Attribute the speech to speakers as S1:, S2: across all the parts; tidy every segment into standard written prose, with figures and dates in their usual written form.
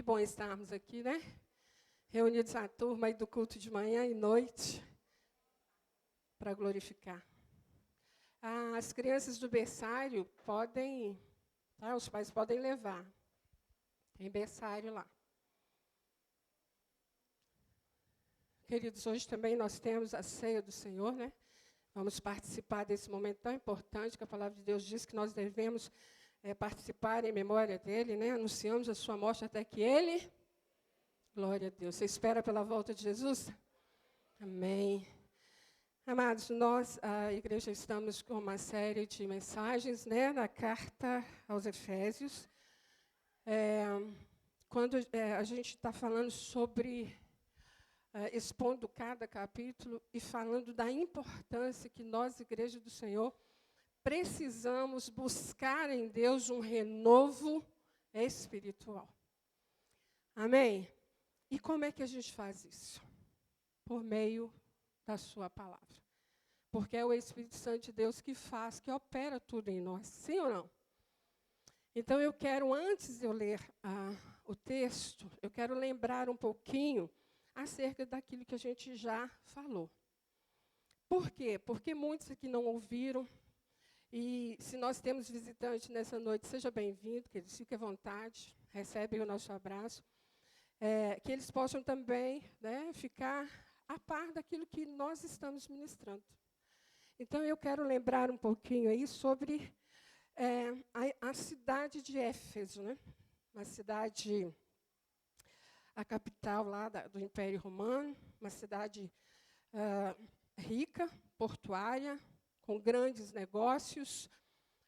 S1: bom estarmos aqui, né? Reunidos a turma aí do culto de manhã e noite para glorificar. As crianças do berçário podem, tá? Os pais podem levar. Tem berçário lá. Queridos, hoje também nós temos a ceia do Senhor, né? Vamos participar desse momento tão importante que a palavra de Deus diz que nós devemos participar em memória dele, né? Anunciamos a sua morte até que ele... Glória a Deus. Você espera pela volta de Jesus? Amém. Amados, nós, a igreja, estamos com uma série de mensagens, né, na carta aos Efésios. Quando a gente está falando sobre, expondo cada capítulo e falando da importância que nós, igreja do Senhor, precisamos buscar em Deus um renovo espiritual. Amém? E como é que a gente faz isso? Por meio da sua palavra. Porque é o Espírito Santo de Deus que faz, que opera tudo em nós. Sim ou não? Então, eu quero, antes de eu ler o texto, eu quero lembrar um pouquinho acerca daquilo que a gente já falou. Por quê? Porque muitos aqui não ouviram. E se nós temos visitantes nessa noite, seja bem-vindo, que eles fiquem à vontade, recebem o nosso abraço. Que eles possam também, né, ficar a par daquilo que nós estamos ministrando. Então, eu quero lembrar um pouquinho aí sobre a cidade de Éfeso, né? Uma cidade, a capital lá do Império Romano, uma cidade rica, portuária, com grandes negócios,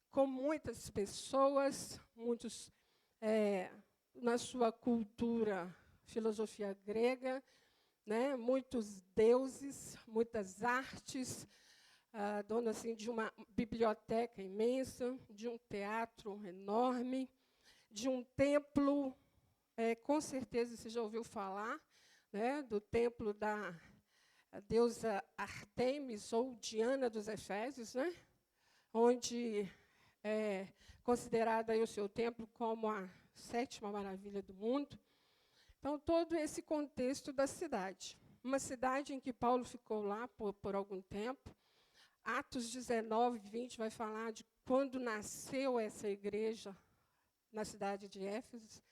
S1: com muitas pessoas, muitos na sua cultura, filosofia grega, né, muitos deuses, muitas artes, dono assim, de uma biblioteca imensa, de um teatro enorme, de um templo, com certeza você já ouviu falar, né, do templo da deusa Artemis, ou Diana dos Efésios, né, onde é considerada aí o seu templo como a 7ª maravilha do mundo. Então, todo esse contexto da cidade. Uma cidade em que Paulo ficou lá por algum tempo. Atos 19, 20 vai falar de quando nasceu essa igreja na cidade de Éfeso.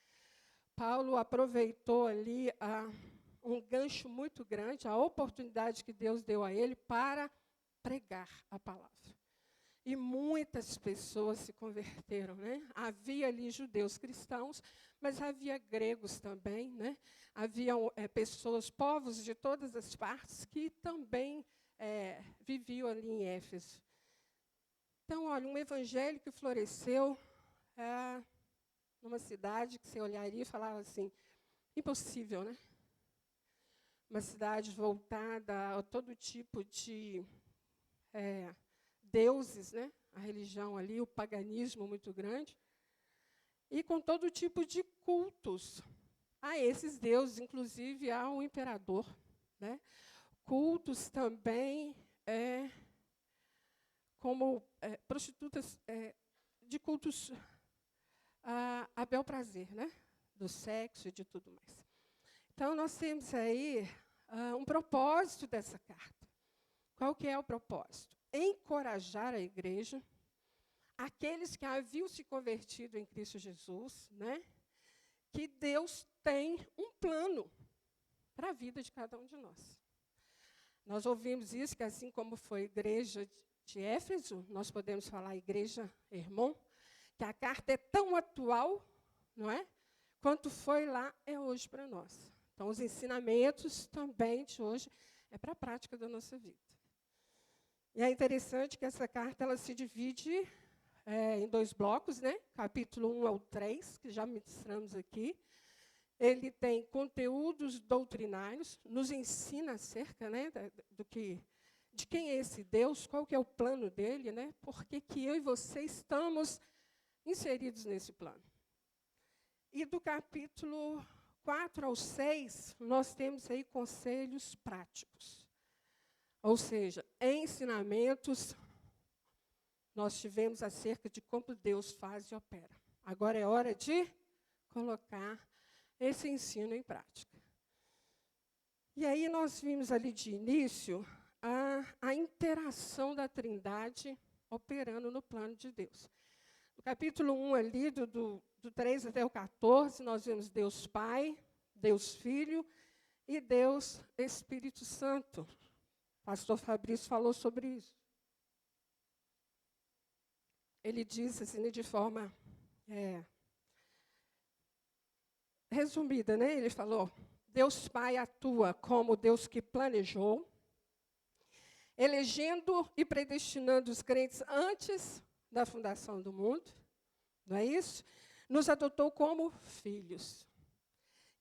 S1: Paulo aproveitou ali um gancho muito grande, a oportunidade que Deus deu a ele para pregar a palavra. E muitas pessoas se converteram, né? Havia ali judeus cristãos, mas havia gregos também, né? Haviam pessoas, povos de todas as partes que também viviam ali em Éfeso. Então, olha, um evangelho que floresceu numa cidade que você olharia e falava assim, impossível, né? Uma cidade voltada a todo tipo de deuses, né? A religião ali, o paganismo muito grande, e com todo tipo de cultos a esses deuses, inclusive ao imperador, né? Cultos também como prostitutas de cultos a bel prazer, né? Do sexo e de tudo mais. Então, nós temos aí um propósito dessa carta. Qual que é o propósito? Encorajar a igreja, aqueles que haviam se convertido em Cristo Jesus, né, que Deus tem um plano para a vida de cada um de nós. Nós ouvimos isso, que assim como foi a igreja de Éfeso, nós podemos falar a igreja Hermon, que a carta é tão atual, não é? Quanto foi lá, é hoje para nós. Então, os ensinamentos também de hoje é para a prática da nossa vida. E é interessante que essa carta ela se divide em 2 blocos, né? Capítulo 1 ao 3, que já ministramos aqui. Ele tem conteúdos doutrinários, nos ensina acerca, né, de quem é esse Deus, qual que é o plano dele, né? Por que eu e você estamos inseridos nesse plano. E do capítulo 4 ao 6, nós temos aí conselhos práticos. Ou seja, ensinamentos, nós tivemos acerca de como Deus faz e opera. Agora é hora de colocar esse ensino em prática. E aí nós vimos ali de início a interação da Trindade operando no plano de Deus. No capítulo 1 ali, do 3 até o 14, nós vemos Deus Pai, Deus Filho e Deus Espírito Santo. O pastor Fabrício falou sobre isso. Ele disse assim, de forma resumida, né? Ele falou: Deus Pai atua como Deus que planejou, elegendo e predestinando os crentes antes da fundação do mundo, não é isso? Nos adotou como filhos.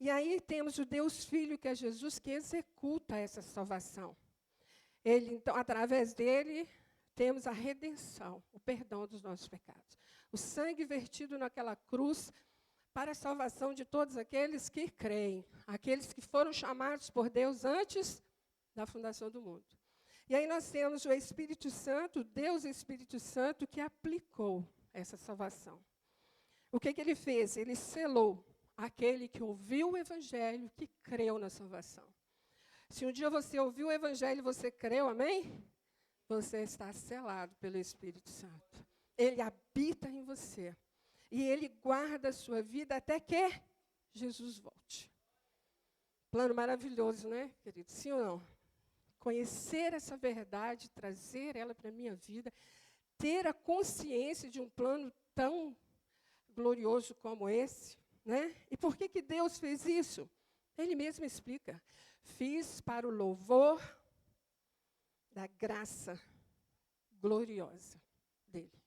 S1: E aí temos o Deus Filho, que é Jesus, que executa essa salvação. Ele, então, através dele, temos a redenção, o perdão dos nossos pecados. O sangue vertido naquela cruz para a salvação de todos aqueles que creem, aqueles que foram chamados por Deus antes da fundação do mundo. E aí nós temos o Espírito Santo, Deus Espírito Santo, que aplicou essa salvação. O que ele fez? Ele selou aquele que ouviu o Evangelho, que creu na salvação. Se um dia você ouviu o Evangelho e você creu, amém? Você está selado pelo Espírito Santo. Ele habita em você. E ele guarda a sua vida até que Jesus volte. Plano maravilhoso, né, querido? Sim ou não? Conhecer essa verdade, trazer ela para a minha vida, ter a consciência de um plano tão glorioso como esse, né? E por que Deus fez isso? Ele mesmo explica. Fiz para o louvor da graça gloriosa dele.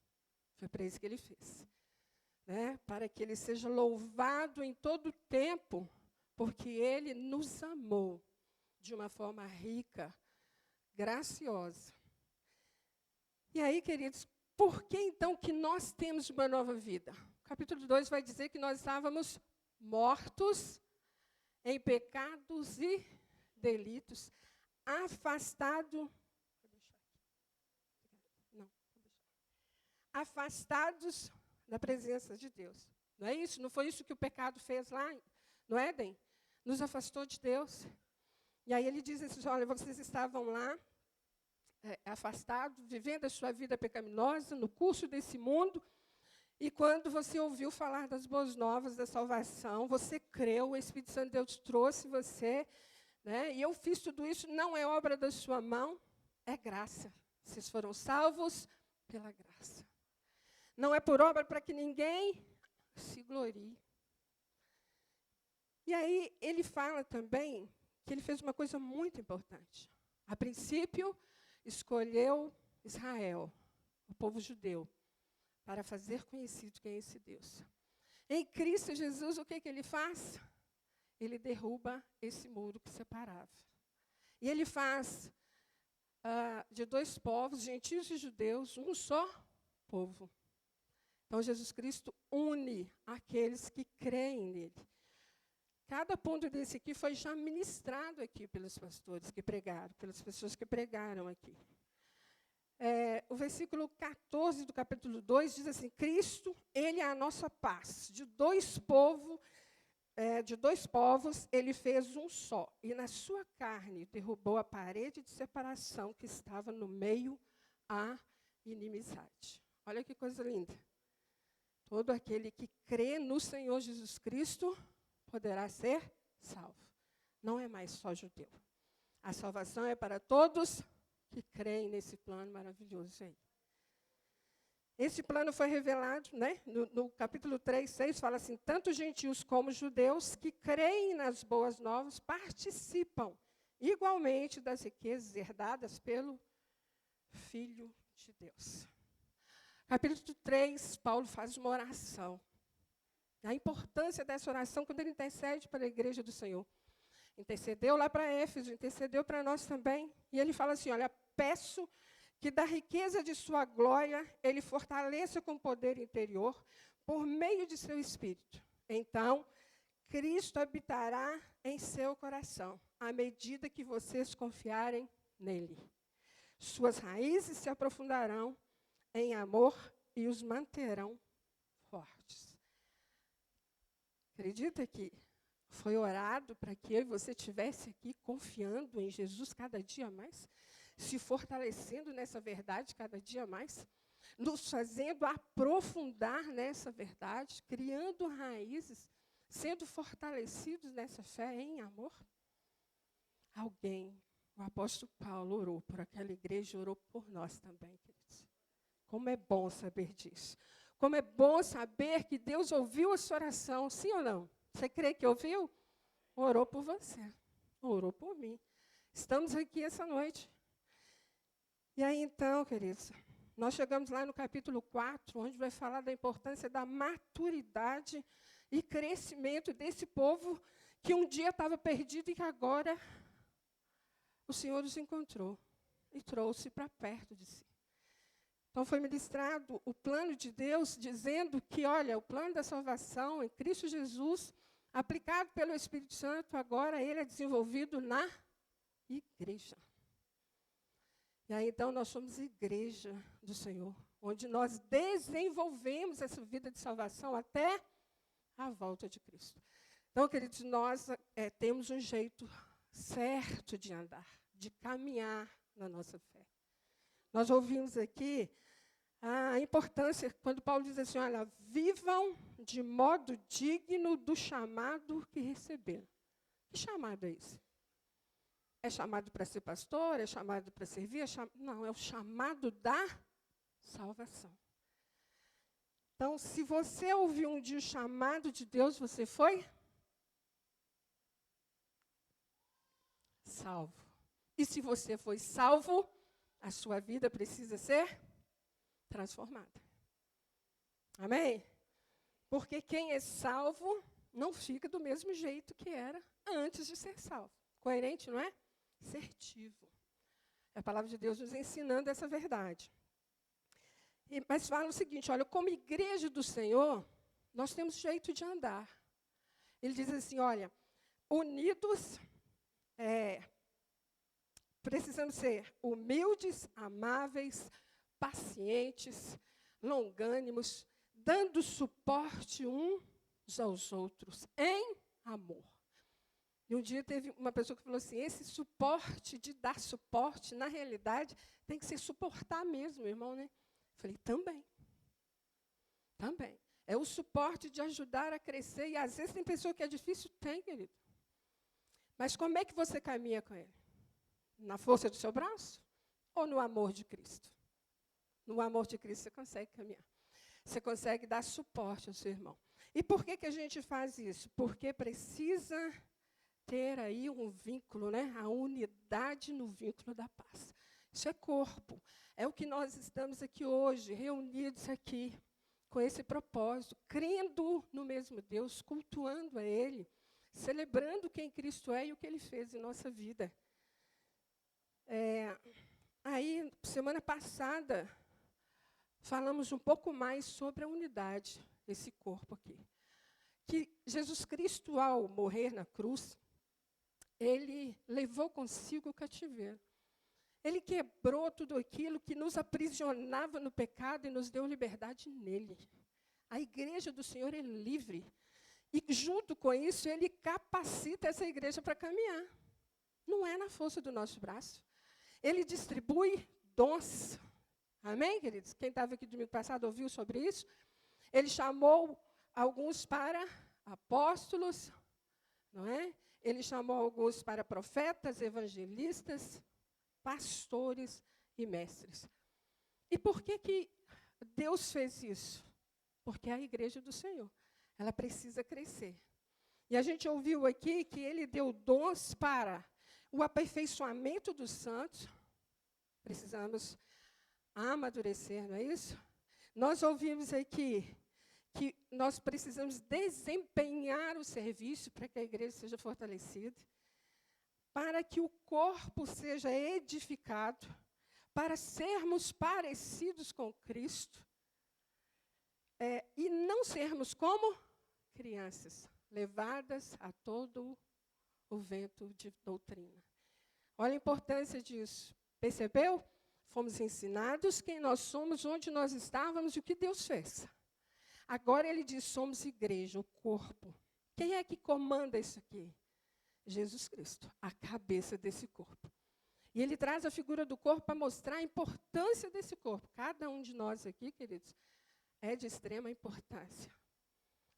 S1: Foi para isso que ele fez. Né? Para que ele seja louvado em todo o tempo, porque ele nos amou de uma forma rica, graciosa. E aí, queridos, por que então que nós temos uma nova vida? O capítulo 2 vai dizer que nós estávamos mortos em pecados e delitos, afastados da presença de Deus. Não é isso? Não foi isso que o pecado fez lá no Éden? Nos afastou de Deus. E aí ele diz assim, olha, vocês estavam lá, afastados, vivendo a sua vida pecaminosa, no curso desse mundo, e quando você ouviu falar das boas novas, da salvação, você creu, o Espírito Santo de Deus trouxe você, né? E eu fiz tudo isso, não é obra da sua mão, é graça. Vocês foram salvos pela graça. Não é por obra para que ninguém se glorie. E aí ele fala também que ele fez uma coisa muito importante. A princípio, escolheu Israel, o povo judeu, para fazer conhecido quem é esse Deus. Em Cristo Jesus, o que ele faz? Ele derruba esse muro que separava. E ele faz de dois povos, gentios e judeus, um só povo. Então, Jesus Cristo une aqueles que creem nele. Cada ponto desse aqui foi já ministrado aqui pelos pastores que pregaram, pelas pessoas que pregaram aqui. O versículo 14 do capítulo 2 diz assim, Cristo, ele é a nossa paz. De dois povos, ele fez um só. E na sua carne derrubou a parede de separação que estava no meio à inimizade. Olha que coisa linda. Todo aquele que crê no Senhor Jesus Cristo poderá ser salvo. Não é mais só judeu. A salvação é para todos que creem nesse plano maravilhoso aí. Esse plano foi revelado, né, no capítulo 3, 6, fala assim, tanto gentios como judeus que creem nas boas novas participam igualmente das riquezas herdadas pelo Filho de Deus. Capítulo 3, Paulo faz uma oração. A importância dessa oração quando ele intercede para a igreja do Senhor. Intercedeu lá para Éfeso, intercedeu para nós também. E ele fala assim, olha, peço que da riqueza de sua glória ele fortaleça com poder interior por meio de seu Espírito. Então, Cristo habitará em seu coração, à medida que vocês confiarem nele. Suas raízes se aprofundarão em amor e os manterão fortes. Acredita que Foi orado para que eu e você estivesse aqui confiando em Jesus cada dia mais, se fortalecendo nessa verdade cada dia mais, nos fazendo aprofundar nessa verdade, criando raízes, sendo fortalecidos nessa fé em amor. Alguém, o apóstolo Paulo, orou por aquela igreja, orou por nós também, queridos. Como é bom saber disso. Como é bom saber que Deus ouviu a sua oração, sim ou não? Você crê que ouviu? Orou por você, orou por mim. Estamos aqui essa noite. E aí, então, queridos, nós chegamos lá no capítulo 4, onde vai falar da importância da maturidade e crescimento desse povo que um dia estava perdido e que agora o Senhor os encontrou e trouxe para perto de si. Então, foi ministrado o plano de Deus, dizendo que, olha, o plano da salvação em Cristo Jesus, aplicado pelo Espírito Santo, agora ele é desenvolvido na igreja. E aí, então, nós somos igreja do Senhor, onde nós desenvolvemos essa vida de salvação até a volta de Cristo. Então, queridos, nós temos um jeito certo de andar, de caminhar na nossa fé. Nós ouvimos aqui a importância, quando Paulo diz assim, olha, vivam de modo digno do chamado que receberam. Que chamado é esse? É chamado para ser pastor? É chamado para servir? Não, é o chamado da salvação. Então, se você ouviu um dia o chamado de Deus, você foi salvo. E se você foi salvo, a sua vida precisa ser transformada. Amém? Porque quem é salvo não fica do mesmo jeito que era antes de ser salvo. Coerente, não é? Assertivo. É a palavra de Deus nos ensinando essa verdade. Mas fala o seguinte, olha, como igreja do Senhor, nós temos jeito de andar. Ele diz assim, olha, unidos, precisamos ser humildes, amáveis, pacientes, longânimos, dando suporte uns aos outros, em amor. E um dia teve uma pessoa que falou assim, esse suporte, de dar suporte, na realidade, tem que ser suportar mesmo, irmão, né? Eu falei, também. Também. É o suporte de ajudar a crescer, e às vezes tem pessoa que é difícil, tem, querido. Mas como é que você caminha com ele? Na força do seu braço? Ou no amor de Cristo? No amor de Cristo você consegue caminhar. Você consegue dar suporte ao seu irmão. E por que a gente faz isso? Porque precisa ter aí um vínculo, né? A unidade no vínculo da paz. Isso é corpo. É o que nós estamos aqui hoje, reunidos aqui, com esse propósito, crendo no mesmo Deus, cultuando a Ele, celebrando quem Cristo é e o que Ele fez em nossa vida. Aí, semana passada, falamos um pouco mais sobre a unidade desse corpo aqui. Que Jesus Cristo, ao morrer na cruz, Ele levou consigo o cativeiro. Ele quebrou tudo aquilo que nos aprisionava no pecado e nos deu liberdade nele. A igreja do Senhor é livre. E, junto com isso, Ele capacita essa igreja para caminhar. Não é na força do nosso braço. Ele distribui dons. Amém, queridos? Quem estava aqui domingo passado ouviu sobre isso? Ele chamou alguns para apóstolos, não é? Ele chamou alguns para profetas, evangelistas, pastores e mestres. E por que Deus fez isso? Porque é a igreja do Senhor. Ela precisa crescer. E a gente ouviu aqui que Ele deu dons para o aperfeiçoamento dos santos. Precisamos amadurecer, não é isso? Nós ouvimos aqui que nós precisamos desempenhar o serviço para que a igreja seja fortalecida, para que o corpo seja edificado, para sermos parecidos com Cristo, e não sermos como crianças, levadas a todo o vento de doutrina. Olha a importância disso. Percebeu? Fomos ensinados quem nós somos, onde nós estávamos e o que Deus fez. Agora ele diz, somos igreja, o corpo. Quem é que comanda isso aqui? Jesus Cristo, a cabeça desse corpo. E ele traz a figura do corpo para mostrar a importância desse corpo. Cada um de nós aqui, queridos, é de extrema importância.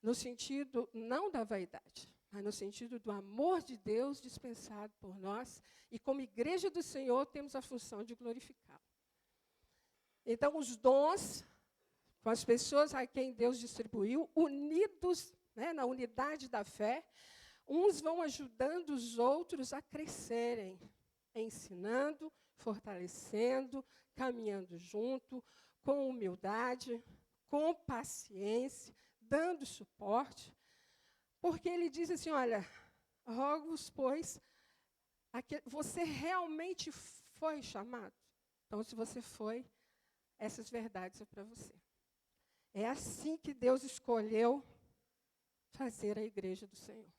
S1: No sentido, não da vaidade, mas no sentido do amor de Deus dispensado por nós. E como igreja do Senhor, temos a função de glorificá-lo. Então, os dons, com as pessoas a quem Deus distribuiu, unidos, né, na unidade da fé, uns vão ajudando os outros a crescerem, ensinando, fortalecendo, caminhando junto, com humildade, com paciência, dando suporte, porque ele diz assim, olha, rogo-vos, pois, você realmente foi chamado? Então, se você foi, essas verdades são para você. É assim que Deus escolheu fazer a igreja do Senhor.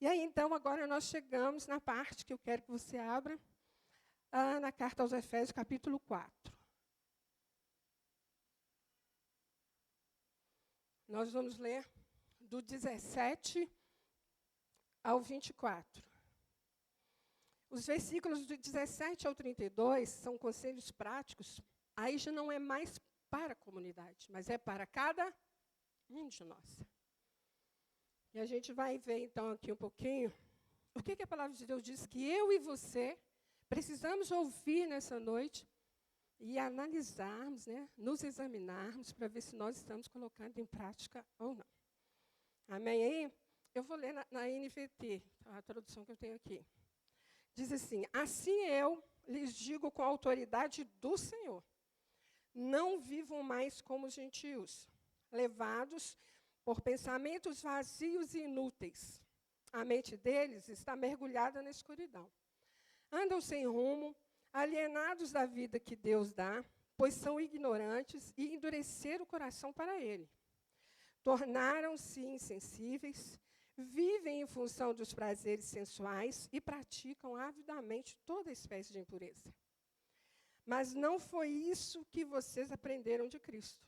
S1: E aí, então, agora nós chegamos na parte que eu quero que você abra, na carta aos Efésios, capítulo 4. Nós vamos ler do 17 ao 24. Os versículos do 17 ao 32 são conselhos práticos. Aí já não é mais para a comunidade, mas é para cada um de nós. E a gente vai ver, então, aqui um pouquinho o que a palavra de Deus diz que eu e você precisamos ouvir nessa noite e analisarmos, né, nos examinarmos para ver se nós estamos colocando em prática ou não. Amém? Aí, eu vou ler na NVT, a tradução que eu tenho aqui. Diz assim, assim eu lhes digo com a autoridade do Senhor, não vivam mais como os gentios, levados por pensamentos vazios e inúteis. A mente deles está mergulhada na escuridão. Andam sem rumo, alienados da vida que Deus dá, pois são ignorantes e endureceram o coração para ele. Tornaram-se insensíveis, vivem em função dos prazeres sensuais e praticam avidamente toda espécie de impureza. Mas não foi isso que vocês aprenderam de Cristo.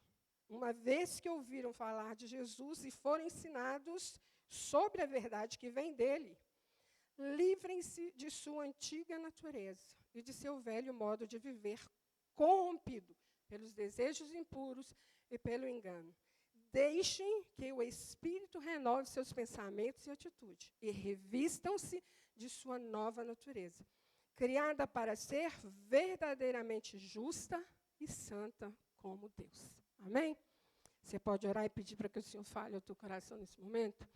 S1: Uma vez que ouviram falar de Jesus e foram ensinados sobre a verdade que vem dele, livrem-se de sua antiga natureza e de seu velho modo de viver, corrompido pelos desejos impuros e pelo engano. Deixem que o Espírito renove seus pensamentos e atitude, e revistam-se de sua nova natureza, criada para ser verdadeiramente justa e santa como Deus. Amém? Você pode orar e pedir para que o Senhor fale ao teu coração nesse momento?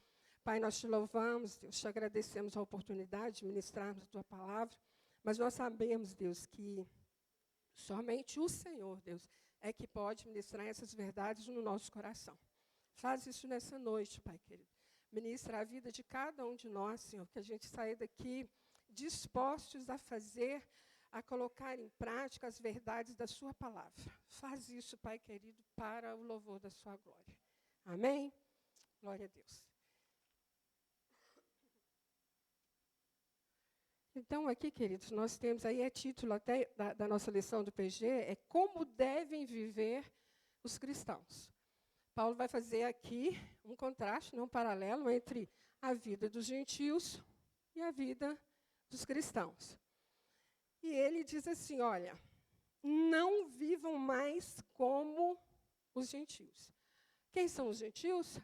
S1: Pai, nós te louvamos, Deus, te agradecemos a oportunidade de ministrarmos a tua palavra, mas nós sabemos, Deus, que somente o Senhor, Deus, é que pode ministrar essas verdades no nosso coração. Faz isso nessa noite, Pai querido. Ministra a vida de cada um de nós, Senhor, que a gente saia daqui dispostos a fazer, a colocar em prática as verdades da sua palavra. Faz isso, Pai querido, para o louvor da sua glória. Amém? Glória a Deus. Então, aqui, queridos, nós temos aí, título até da nossa lição do PG, é Como Devem Viver os Cristãos. Paulo vai fazer aqui um contraste, um paralelo entre a vida dos gentios e a vida dos cristãos. E ele diz assim, olha, não vivam mais como os gentios. Quem são os gentios?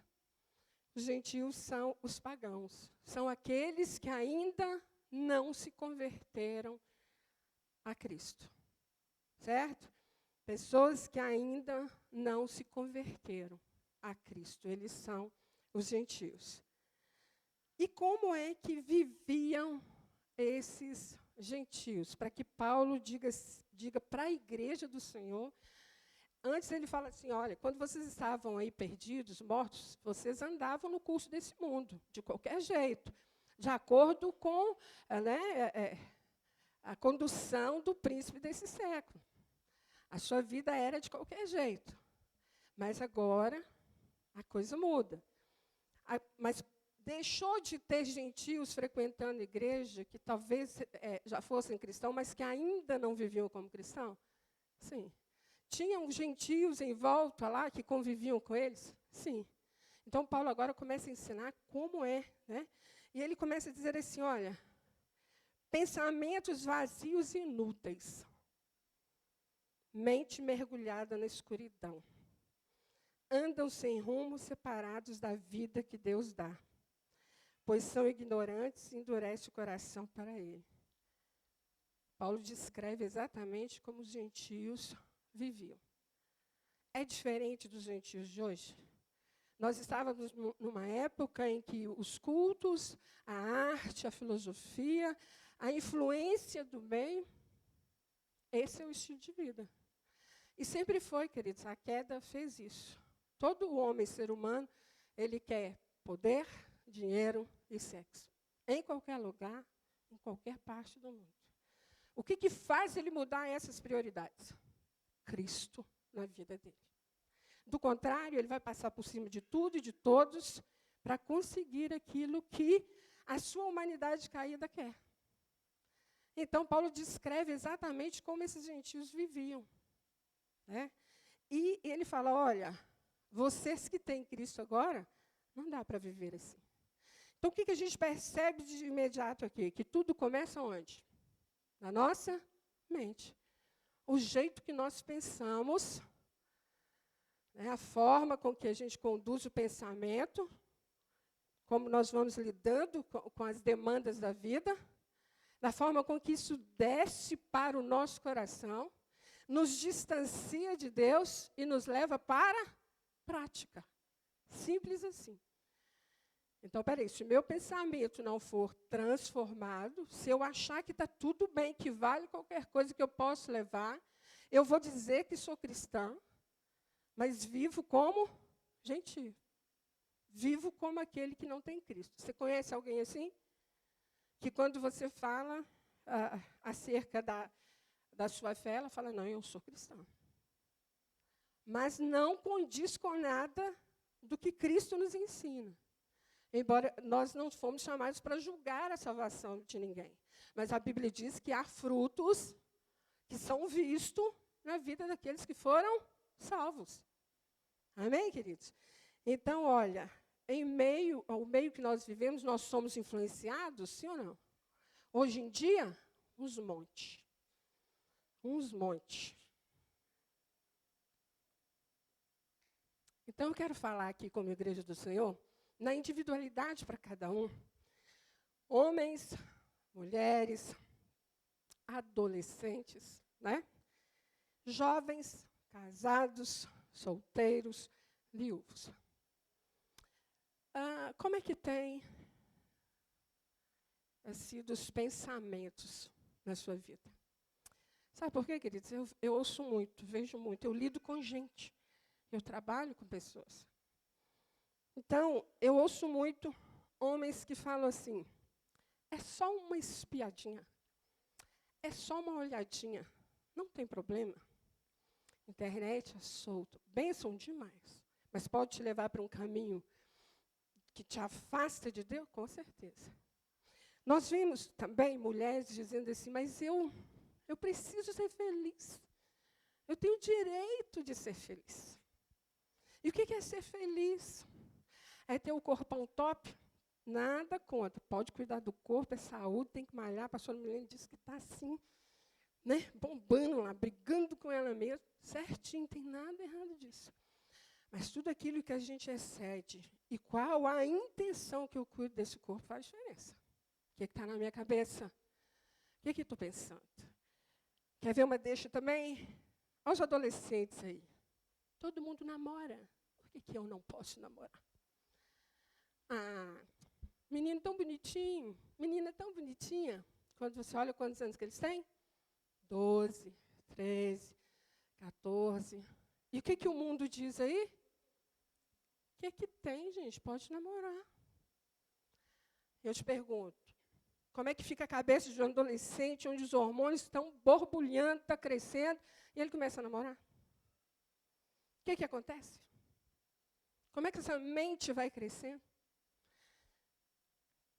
S1: Os gentios são os pagãos. São aqueles que ainda não se converteram a Cristo. Certo? Pessoas que ainda não se converteram a Cristo. Eles são os gentios. E como é que viviam esses gentios? Para que Paulo diga para a igreja do Senhor. Antes ele fala assim, olha, quando vocês estavam aí perdidos, mortos, vocês andavam no curso desse mundo, de qualquer jeito, de acordo com a condução do príncipe desse século. A sua vida era de qualquer jeito. Mas agora a coisa muda. Mas deixou de ter gentios frequentando a igreja, que talvez já fossem cristãos, mas que ainda não viviam como cristãos? Sim. Tinham gentios em volta lá que conviviam com eles? Sim. Então, Paulo agora começa a ensinar como é, né? E ele começa a dizer assim, olha, pensamentos vazios e inúteis, mente mergulhada na escuridão, andam sem rumo, separados da vida que Deus dá, pois são ignorantes e endurece o coração para ele. Paulo descreve exatamente como os gentios viviam. É diferente dos gentios de hoje? Nós estávamos numa época em que os cultos, a arte, a filosofia, a influência do meio, esse é o estilo de vida. E sempre foi, queridos, a queda fez isso. Todo homem, ser humano, ele quer poder, dinheiro e sexo. Em qualquer lugar, em qualquer parte do mundo. O que faz ele mudar essas prioridades? Cristo na vida dele. Do contrário, ele vai passar por cima de tudo e de todos para conseguir aquilo que a sua humanidade caída quer. Então, Paulo descreve exatamente como esses gentios viviam. Né? E ele fala, olha, vocês que têm Cristo agora, não dá para viver assim. Então, o que a gente percebe de imediato aqui? Que tudo começa onde? Na nossa mente. O jeito que nós pensamos, né, a forma com que a gente conduz o pensamento, como nós vamos lidando com as demandas da vida, da forma com que isso desce para o nosso coração, nos distancia de Deus e nos leva para a prática. Simples assim. Então, peraí, se o meu pensamento não for transformado, se eu achar que está tudo bem, que vale qualquer coisa que eu posso levar, eu vou dizer que sou cristã, mas vivo como gentio. Vivo como aquele que não tem Cristo. Você conhece alguém assim? Que quando você fala acerca da sua fé, ela fala, não, eu sou cristã. Mas não condiz com nada do que Cristo nos ensina. Embora nós não fomos chamados para julgar a salvação de ninguém. Mas a Bíblia diz que há frutos que são vistos na vida daqueles que foram salvos. Amém, queridos? Então, olha, ao meio que nós vivemos, nós somos influenciados, sim ou não? Hoje em dia, uns montes. Uns montes. Então, eu quero falar aqui como Igreja do Senhor, na individualidade para cada um. Homens, mulheres, adolescentes, né? Jovens, casados, solteiros, viúvos. Como é que tem sido os pensamentos na sua vida? Sabe por quê, queridos? Eu ouço muito, vejo muito, eu lido com gente, eu trabalho com pessoas. Então, eu ouço muito homens que falam assim, é só uma espiadinha, é só uma olhadinha, não tem problema. Internet é solto, bênção demais, mas pode te levar para um caminho que te afasta de Deus? Com certeza. Nós vimos também mulheres dizendo assim, mas eu preciso ser feliz. Eu tenho o direito de ser feliz. E o que é ser feliz? É ter o corpão top? Nada contra. Pode cuidar do corpo, é saúde, tem que malhar. A pastora Milene disse que está assim, né, bombando lá, brigando com ela mesma. Certinho, não tem nada errado disso. Mas tudo aquilo que a gente excede e qual a intenção que eu cuido desse corpo faz diferença. O que está na minha cabeça? O que estou pensando? Quer ver uma deixa também? Olha os adolescentes aí. Todo mundo namora. Por que eu não posso namorar? Menino tão bonitinho, menina tão bonitinha. Quando você olha quantos anos que eles têm? 12, 13, 14. E o que o mundo diz aí? O que tem, gente? Pode namorar. Eu te pergunto, como é que fica a cabeça de um adolescente onde os hormônios estão borbulhando, está crescendo, e ele começa a namorar? O que acontece? Como é que essa mente vai crescendo?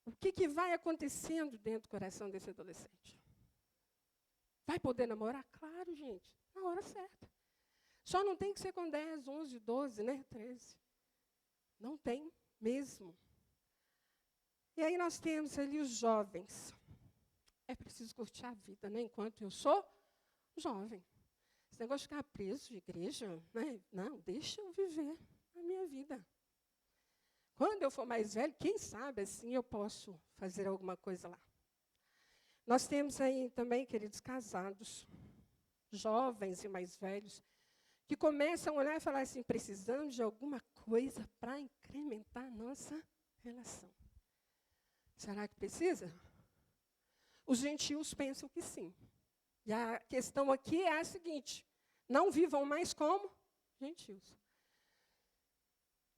S1: O que vai acontecendo dentro do coração desse adolescente? Vai poder namorar? Claro, gente, na hora certa. Só não tem que ser com 10, 11, 12, né, 13. Não tem mesmo. E aí nós temos ali os jovens. É preciso curtir a vida, né? Enquanto eu sou jovem. Esse negócio de ficar preso de igreja, né? Não, deixa eu viver a minha vida. Quando eu for mais velho, quem sabe assim eu posso fazer alguma coisa lá. Nós temos aí também, queridos, casados, jovens e mais velhos, que começam a olhar e falar assim, precisamos de alguma coisa para incrementar a nossa relação. Será que precisa? Os gentios pensam que sim. E a questão aqui é a seguinte, não vivam mais como gentios.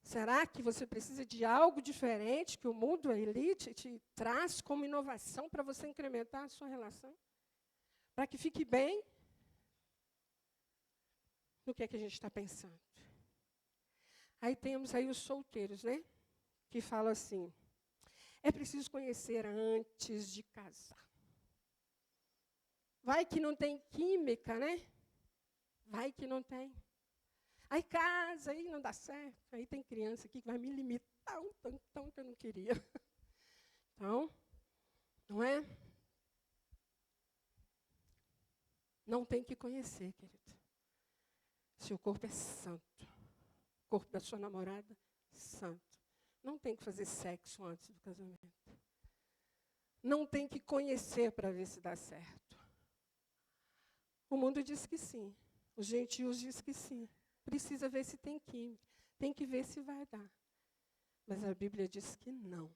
S1: Será que você precisa de algo diferente que o mundo, a elite, te traz como inovação para você incrementar a sua relação? Para que fique bem? No que é que a gente está pensando? Aí temos aí os solteiros, né? Que falam assim, é preciso conhecer antes de casar. Vai que não tem química, né? Vai que não tem. Aí casa, aí não dá certo. Aí tem criança aqui que vai me limitar um tantão que eu não queria. Então, não é? Não tem que conhecer, querido. Seu corpo é santo. O corpo da sua namorada, santo. Não tem que fazer sexo antes do casamento. Não tem que conhecer para ver se dá certo. O mundo diz que sim. Os gentios dizem que sim. Precisa ver se tem química. Tem que ver se vai dar. Mas a Bíblia diz que não.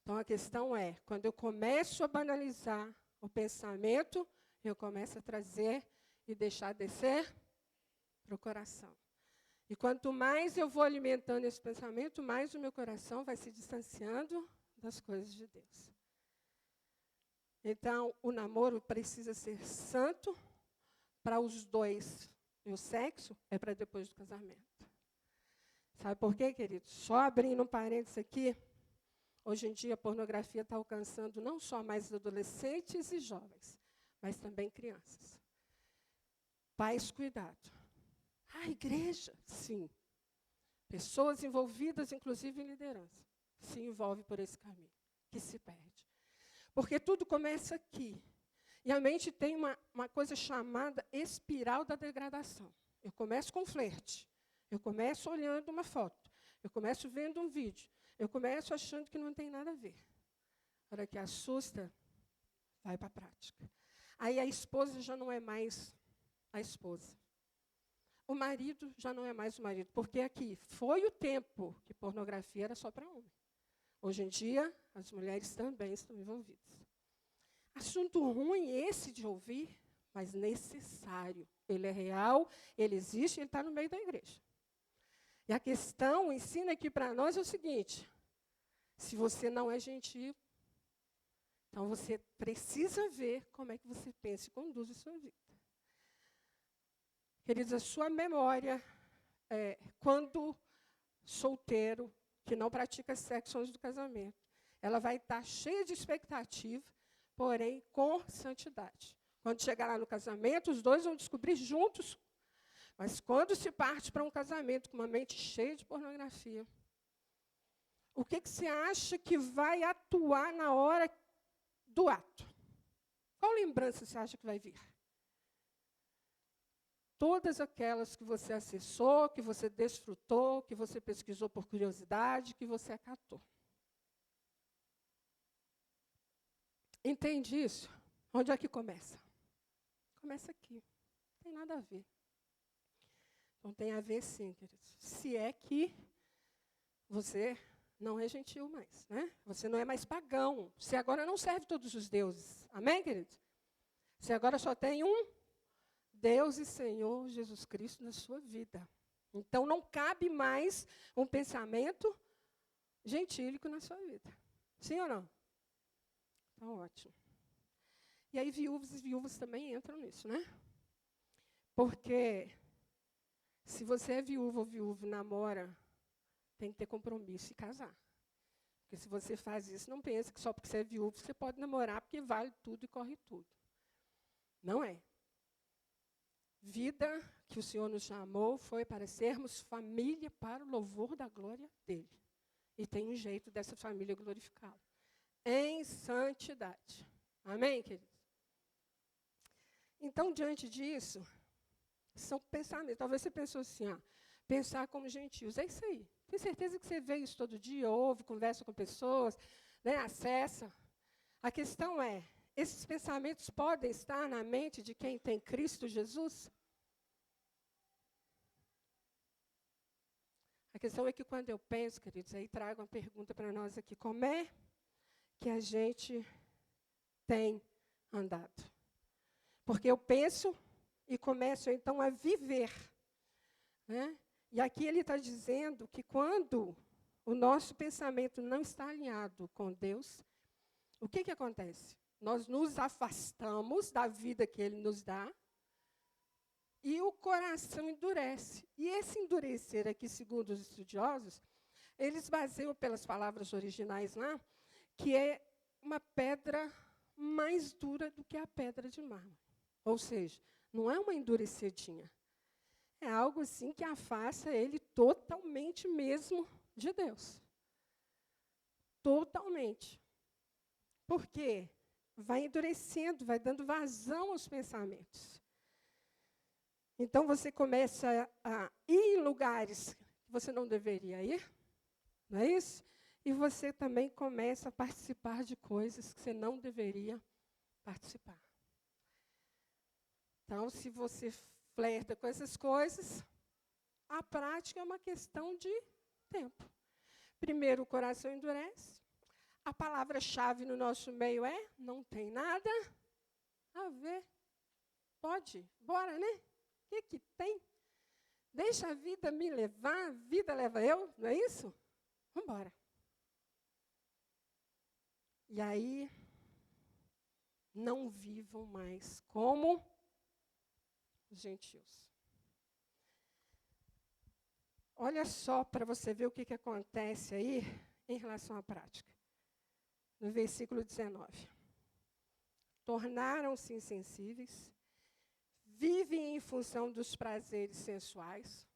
S1: Então, a questão é, quando eu começo a banalizar o pensamento, eu começo a trazer e deixar descer para o coração. E quanto mais eu vou alimentando esse pensamento, mais o meu coração vai se distanciando das coisas de Deus. Então, o namoro precisa ser santo para os dois. E o sexo é para depois do casamento. Sabe por quê, querido? Só abrindo um parênteses aqui, hoje em dia a pornografia está alcançando não só mais adolescentes e jovens, mas também crianças. Pais, cuidado. A igreja, sim. Pessoas envolvidas, inclusive em liderança, se envolvem por esse caminho, que se perde. Porque tudo começa aqui. E a mente tem uma coisa chamada espiral da degradação. Eu começo com flerte. Eu começo olhando uma foto. Eu começo vendo um vídeo. Eu começo achando que não tem nada a ver. A hora que assusta, vai para a prática. Aí a esposa já não é mais a esposa. O marido já não é mais o marido. Porque aqui foi o tempo que pornografia era só para homem. Hoje em dia, as mulheres também estão envolvidas. Assunto ruim esse de ouvir, mas necessário. Ele é real, ele existe, ele está no meio da igreja. E a questão, o ensino aqui para nós é o seguinte, se você não é gentio, então você precisa ver como é que você pensa e conduz a sua vida. Queridos, a sua memória, quando solteiro, que não pratica sexo antes do casamento, ela vai estar cheia de expectativa, porém com santidade. Quando chegar lá no casamento, os dois vão descobrir juntos. Mas quando se parte para um casamento com uma mente cheia de pornografia, o que você acha que vai atuar na hora do ato? Qual lembrança você acha que vai vir? Todas aquelas que você acessou, que você desfrutou, que você pesquisou por curiosidade, que você acatou. Entende isso? Onde é que começa? Começa aqui. Não tem nada a ver. Não tem a ver sim, queridos. Se é que você não é gentil mais, né? Você não é mais pagão. Você agora não serve todos os deuses. Amém, queridos? Você agora só tem um Deus e Senhor Jesus Cristo na sua vida. Então, não cabe mais um pensamento gentílico na sua vida. Sim ou não? Então, ótimo. E aí, viúvos e viúvas também entram nisso, né? Porque se você é viúva ou viúvo, namora, tem que ter compromisso e casar. Porque se você faz isso, não pensa que só porque você é viúvo, você pode namorar, porque vale tudo e corre tudo. Não é. vida que o Senhor nos chamou foi para sermos família para o louvor da glória dele. E tem um jeito dessa família glorificá-lo. Em santidade. Amém, queridos? Então, diante disso, são pensamentos. Talvez você pensou assim, pensar como gentios. É isso aí. Tenho certeza que você vê isso todo dia, ouve, conversa com pessoas, né, acessa. A questão é, esses pensamentos podem estar na mente de quem tem Cristo Jesus? A questão é que quando eu penso, queridos, aí trago uma pergunta para nós aqui. Como é que a gente tem andado? Porque eu penso e começo, então, a viver. Né? E aqui ele está dizendo que quando o nosso pensamento não está alinhado com Deus, o que acontece? Nós nos afastamos da vida que Ele nos dá e o coração endurece. E esse endurecer aqui, segundo os estudiosos, eles baseiam pelas palavras originais lá, que é uma pedra mais dura do que a pedra de mármore. Ou seja, não é uma endurecidinha. É algo assim que afasta ele totalmente mesmo de Deus. Totalmente. Por quê? Vai endurecendo, vai dando vazão aos pensamentos. Então, você começa a ir em lugares que você não deveria ir, não é isso? E você também começa a participar de coisas que você não deveria participar. Então, se você flerta com essas coisas, a prática é uma questão de tempo. Primeiro, o coração endurece. A palavra-chave no nosso meio é: não tem nada a ver. Pode, bora, né? O que tem? Deixa a vida me levar, a vida leva eu, não é isso? Vamos embora. E aí, não vivam mais como os gentios. Olha só para você ver o que acontece aí em relação à prática. No versículo 19. Tornaram-se insensíveis, vivem em função dos prazeres sensuais.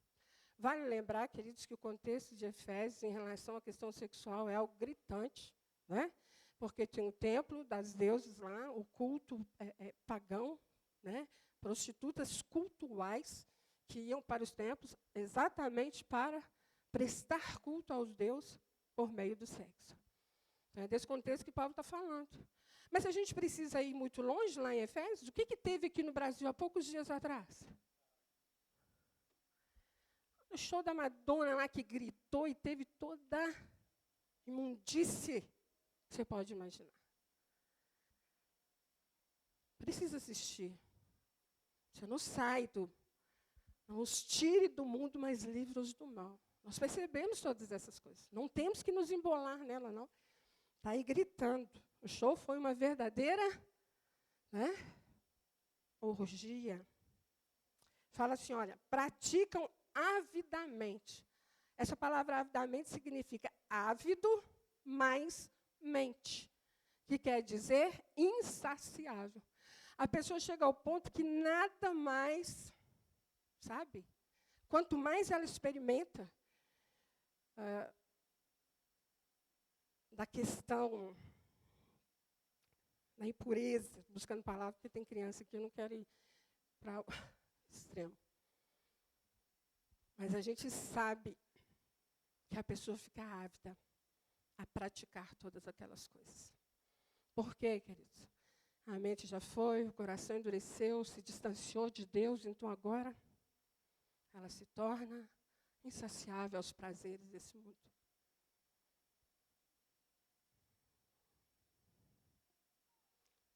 S1: Vale lembrar, queridos, que o contexto de Efésios em relação à questão sexual é algo gritante, né? Porque tinha um templo das deusas lá, o culto pagão, né? Prostitutas cultuais que iam para os templos exatamente para prestar culto aos deuses por meio do sexo. Então, é desse contexto que Paulo está falando. Mas a gente precisa ir muito longe lá em Efésios. O que teve aqui no Brasil há poucos dias atrás? O show da Madonna lá que gritou e teve toda a imundície que você pode imaginar. Precisa assistir. Você não sai não os tire do mundo, mas livre-os do mal. Nós percebemos todas essas coisas. Não temos que nos embolar nela, não. Está aí gritando. O show foi uma verdadeira, né, orgia. Fala assim, olha, praticam avidamente. Essa palavra avidamente significa ávido mais mente, que quer dizer insaciável. A pessoa chega ao ponto que nada mais, sabe? Quanto mais ela experimenta da questão da impureza, buscando palavras, porque tem criança aqui, eu não quero ir para o extremo. Mas a gente sabe que a pessoa fica ávida a praticar todas aquelas coisas. Por quê, queridos? A mente já foi, o coração endureceu, se distanciou de Deus, então agora ela se torna insaciável aos prazeres desse mundo.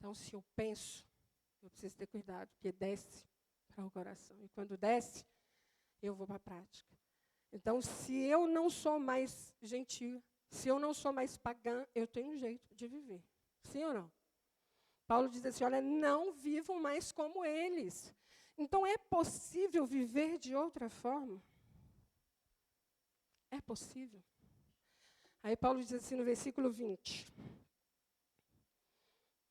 S1: Então, se eu penso, eu preciso ter cuidado, porque desce para o coração. E quando desce, eu vou para a prática. Então, se eu não sou mais gentil, se eu não sou mais pagã, eu tenho um jeito de viver. Sim ou não? Paulo diz assim, olha, não vivam mais como eles. Então, é possível viver de outra forma? É possível. Aí Paulo diz assim no versículo 20.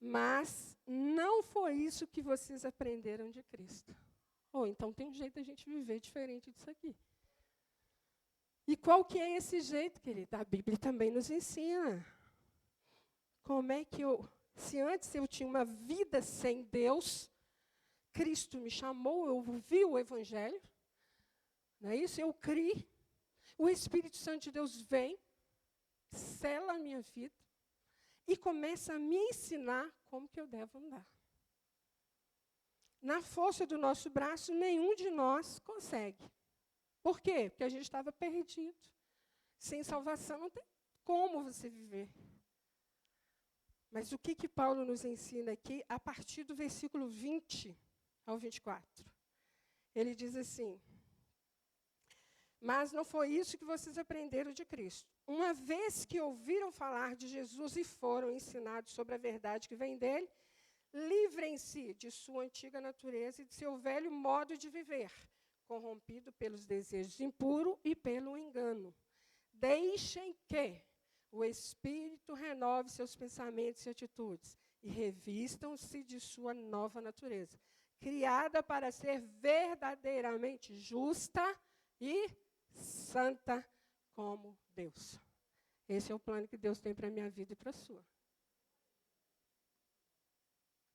S1: Mas não foi isso que vocês aprenderam de Cristo. Ou então tem um jeito da gente viver diferente disso aqui. E qual que é esse jeito, querida? A Bíblia também nos ensina. Como é que se antes eu tinha uma vida sem Deus, Cristo me chamou, eu vi o Evangelho, não é isso? Eu criei, o Espírito Santo de Deus vem, sela a minha vida e começa a me ensinar como que eu devo andar. Na força do nosso braço, nenhum de nós consegue. Por quê? Porque a gente estava perdido. Sem salvação não tem como você viver. Mas o que Paulo nos ensina aqui, a partir do versículo 20 ao 24? Ele diz assim: mas não foi isso que vocês aprenderam de Cristo. Uma vez que ouviram falar de Jesus e foram ensinados sobre a verdade que vem dele, livrem-se de sua antiga natureza e de seu velho modo de viver, corrompido pelos desejos impuros e pelo engano. Deixem que o Espírito renove seus pensamentos e atitudes e revistam-se de sua nova natureza, criada para ser verdadeiramente justa e santa como Deus. Esse é o plano que Deus tem para a minha vida e para a sua.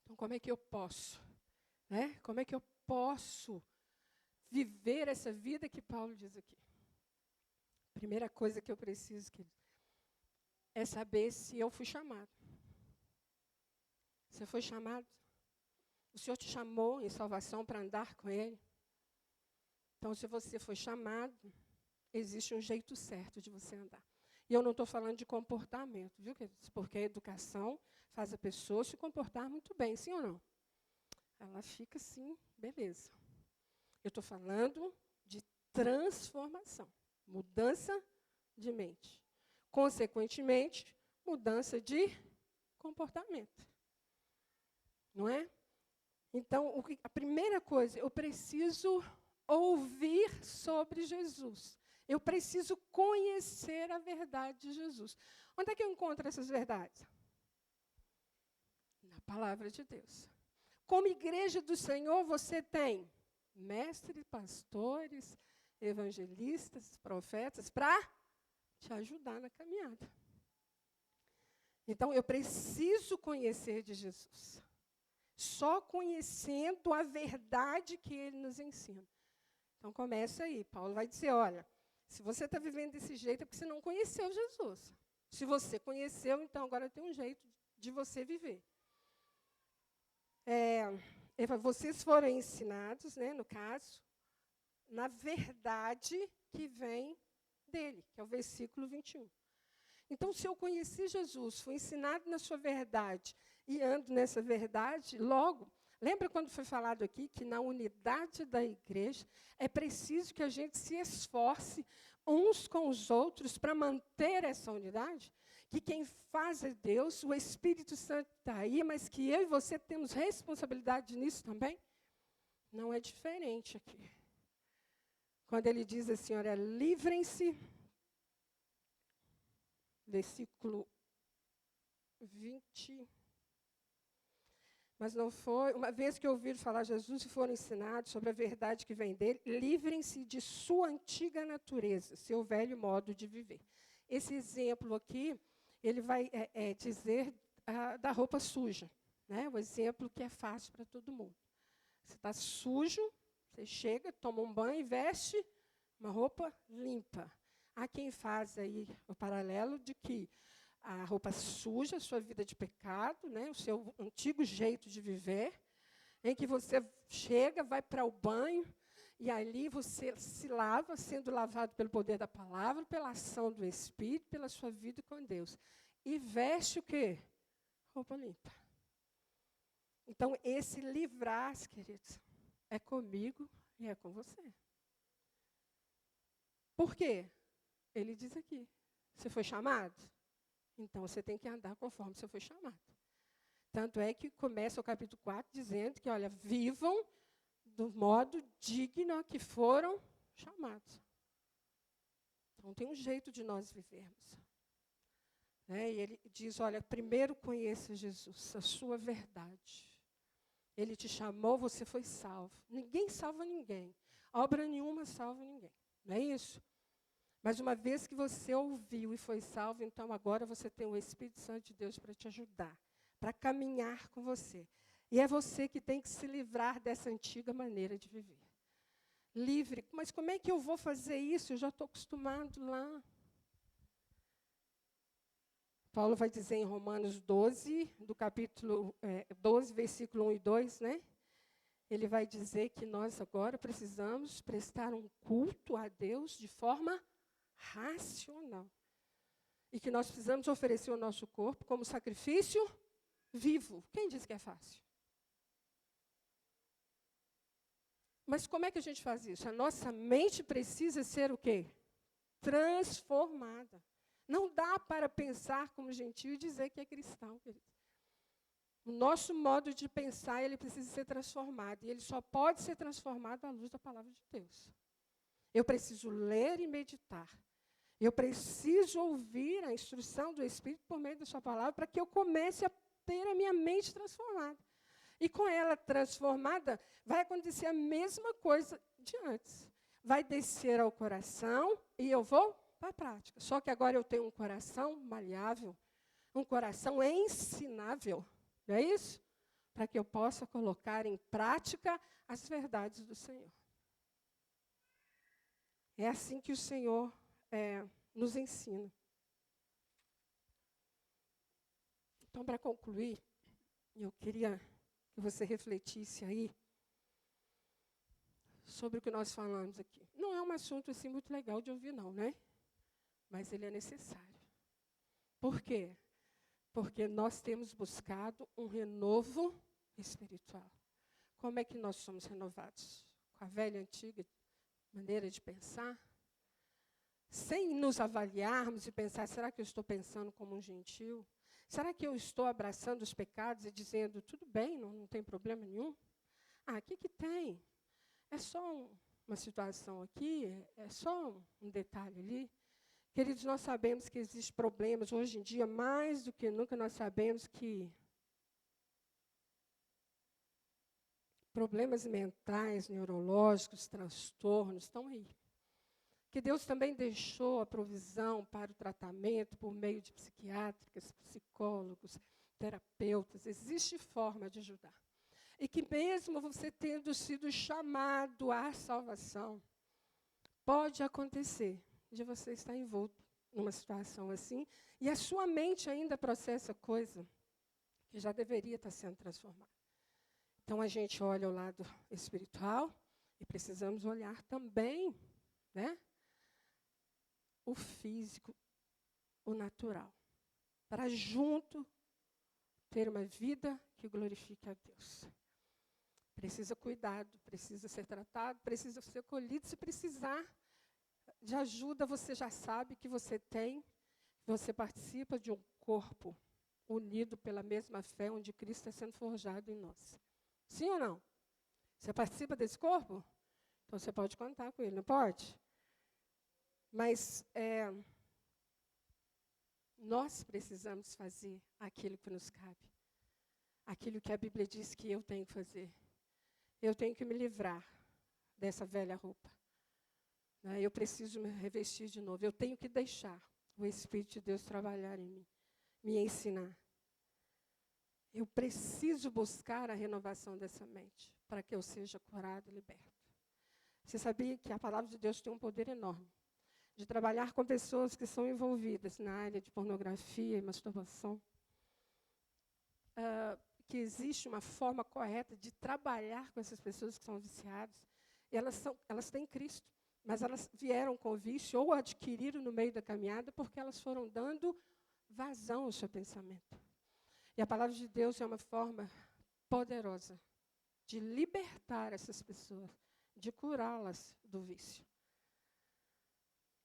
S1: Então, como é que eu posso? Como é que eu posso viver essa vida que Paulo diz aqui? Primeira coisa que eu preciso, querido, é saber se eu fui chamado. Você foi chamado? O Senhor te chamou em salvação para andar com Ele? Então, se você foi chamado, existe um jeito certo de você andar. E eu não estou falando de comportamento, viu, queridos? Porque a educação faz a pessoa se comportar muito bem, sim ou não? Ela fica assim, beleza. Eu estou falando de transformação, mudança de mente. Consequentemente, mudança de comportamento. Não é? Então, a primeira coisa, eu preciso ouvir sobre Jesus. Eu preciso conhecer a verdade de Jesus. Onde é que eu encontro essas verdades? Na palavra de Deus. Como igreja do Senhor, você tem mestres, pastores, evangelistas, profetas, para te ajudar na caminhada. Então, eu preciso conhecer de Jesus. Só conhecendo a verdade que ele nos ensina. Então, começa aí. Paulo vai dizer, olha, se você está vivendo desse jeito, é porque você não conheceu Jesus. Se você conheceu, então agora tem um jeito de você viver. Vocês foram ensinados, no caso, na verdade que vem dele, que é o versículo 21. Então, se eu conheci Jesus, fui ensinado na sua verdade e ando nessa verdade, logo, lembra quando foi falado aqui que na unidade da igreja é preciso que a gente se esforce uns com os outros para manter essa unidade? Que quem faz é Deus, o Espírito Santo está aí, mas que eu e você temos responsabilidade nisso também? Não é diferente aqui. Quando ele diz assim, olha, livrem-se, versículo 20. Mas não foi, uma vez que ouviram falar de Jesus e foram ensinados sobre a verdade que vem dele, livrem-se de sua antiga natureza, seu velho modo de viver. Esse exemplo aqui, ele vai dizer da roupa suja, o exemplo que é fácil para todo mundo. Você está sujo, você chega, toma um banho e veste uma roupa limpa. Há quem faz aí o paralelo de que a roupa suja, a sua vida de pecado, o seu antigo jeito de viver, em que você chega, vai para o banho, e ali você se lava, sendo lavado pelo poder da palavra, pela ação do Espírito, pela sua vida com Deus. E veste o quê? Roupa limpa. Então, esse livrar-se, queridos, é comigo e é com você. Por quê? Ele diz aqui, você foi chamado? Então, você tem que andar conforme você foi chamado. Tanto é que começa o capítulo 4 dizendo que, olha, vivam do modo digno que foram chamados. Então, tem um jeito de nós vivermos. E ele diz, olha, primeiro conheça Jesus, a sua verdade. Ele te chamou, você foi salvo. Ninguém salva ninguém. Obra nenhuma salva ninguém. Não é isso? Mas uma vez que você ouviu e foi salvo, então agora você tem o Espírito Santo de Deus para te ajudar, para caminhar com você. E é você que tem que se livrar dessa antiga maneira de viver. Livre. Mas como é que eu vou fazer isso? Eu já estou acostumado lá. Paulo vai dizer em Romanos 12, do capítulo 12, versículo 1 e 2, né? Ele vai dizer que nós agora precisamos prestar um culto a Deus de forma racional. E que nós precisamos oferecer o nosso corpo como sacrifício vivo. Quem diz que é fácil? Mas como é que a gente faz isso? A nossa mente precisa ser o quê? Transformada. Não dá para pensar como gentio e dizer que é cristão, querido. O nosso modo de pensar, ele precisa ser transformado. E ele só pode ser transformado à luz da palavra de Deus. Eu preciso ler e meditar. Eu preciso ouvir a instrução do Espírito por meio da sua palavra para que eu comece a ter a minha mente transformada. E com ela transformada, vai acontecer a mesma coisa de antes. Vai descer ao coração e eu vou para a prática. Só que agora eu tenho um coração maleável, um coração ensinável. Não é isso? Para que eu possa colocar em prática as verdades do Senhor. É assim que o Senhor nos ensina. Então, para concluir, eu queria que você refletisse aí sobre o que nós falamos aqui. Não é um assunto assim muito legal de ouvir, não, né? Mas ele é necessário. Por quê? Porque nós temos buscado um renovo espiritual. Como é que nós somos renovados? Com a velha, antiga maneira de pensar? Sem nos avaliarmos e pensar, será que eu estou pensando como um gentio? Será que eu estou abraçando os pecados e dizendo, tudo bem, não tem problema nenhum? O que tem? É só uma situação aqui, é só um detalhe ali. Queridos, nós sabemos que existem problemas, hoje em dia, mais do que nunca, nós sabemos que problemas mentais, neurológicos, transtornos estão aí. Que Deus também deixou a provisão para o tratamento por meio de psiquiátricas, psicólogos, terapeutas. Existe forma de ajudar. E que mesmo você tendo sido chamado à salvação, pode acontecer de você estar envolto numa situação assim, e a sua mente ainda processa coisa que já deveria estar sendo transformada. Então, a gente olha o lado espiritual e precisamos olhar também, né, o físico, o natural, para junto ter uma vida que glorifique a Deus. Precisa cuidado, precisa ser tratado, precisa ser colhido. Se precisar de ajuda, você já sabe que você tem, você participa de um corpo unido pela mesma fé, onde Cristo está sendo forjado em nós. Sim ou não? Você participa desse corpo? Então você pode contar com ele, não pode? Mas nós precisamos fazer aquilo que nos cabe. Aquilo que a Bíblia diz que eu tenho que fazer. Eu tenho que me livrar dessa velha roupa. Eu preciso me revestir de novo. Eu tenho que deixar o Espírito de Deus trabalhar em mim, me ensinar. Eu preciso buscar a renovação dessa mente, para que eu seja curado e liberto. Você sabia que a palavra de Deus tem um poder enorme de trabalhar com pessoas que são envolvidas na área de pornografia e masturbação? Que existe uma forma correta de trabalhar com essas pessoas que são viciadas. E elas têm Cristo, mas elas vieram com o vício ou adquiriram no meio da caminhada porque elas foram dando vazão ao seu pensamento. E a palavra de Deus é uma forma poderosa de libertar essas pessoas, de curá-las do vício.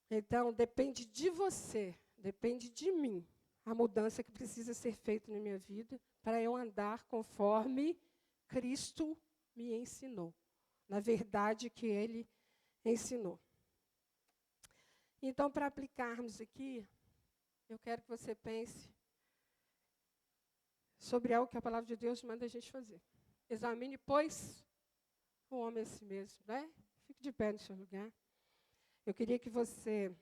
S1: Então, depende de você, depende de mim, a mudança que precisa ser feita na minha vida para eu andar conforme Cristo me ensinou, na verdade que Ele ensinou. Então, para aplicarmos aqui, eu quero que você pense sobre algo que a palavra de Deus manda a gente fazer. Examine, pois, o homem a si mesmo, né? Fique de pé no seu lugar. Eu queria que você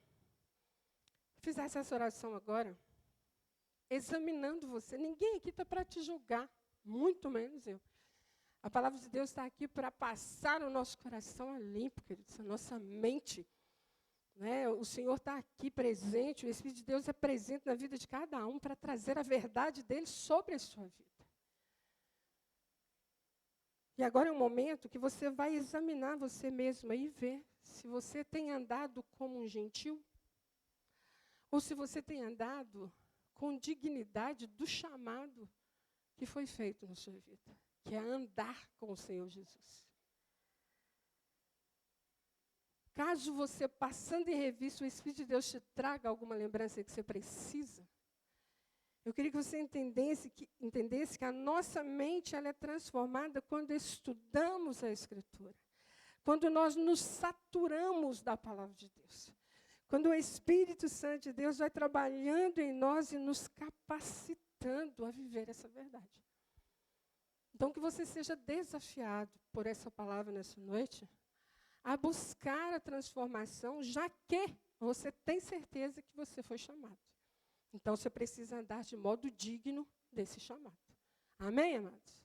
S1: fizesse essa oração agora, examinando você. Ninguém aqui está para te julgar, muito menos eu. A palavra de Deus está aqui para passar o nosso coração a limpo, queridos, a nossa mente. Né? O Senhor está aqui presente, o Espírito de Deus é presente na vida de cada um para trazer a verdade dele sobre a sua vida. E agora é um momento que você vai examinar você mesmo e ver se você tem andado como um gentil ou se você tem andado com dignidade do chamado que foi feito na sua vida, que é andar com o Senhor Jesus. Caso você, passando em revista, o Espírito de Deus te traga alguma lembrança que você precisa, eu queria que você entendesse que a nossa mente ela é transformada quando estudamos a Escritura, quando nós nos saturamos da palavra de Deus, quando o Espírito Santo de Deus vai trabalhando em nós e nos capacitando a viver essa verdade. Então, que você seja desafiado por essa palavra nessa noite, a buscar a transformação, já que você tem certeza que você foi chamado. Então, você precisa andar de modo digno desse chamado. Amém, amados?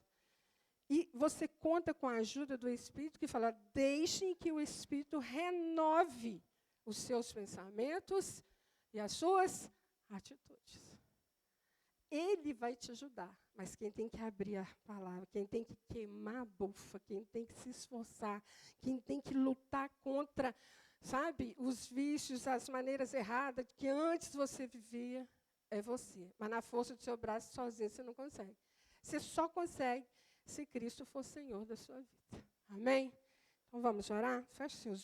S1: E você conta com a ajuda do Espírito que fala, deixem que o Espírito renove os seus pensamentos e as suas atitudes. Ele vai te ajudar, mas quem tem que abrir a palavra, quem tem que queimar a bufa, quem tem que se esforçar, quem tem que lutar contra, sabe, os vícios, as maneiras erradas que antes você vivia, é você. Mas na força do seu braço, sozinho, você não consegue. Você só consegue se Cristo for Senhor da sua vida. Amém? Então vamos orar? Feche seus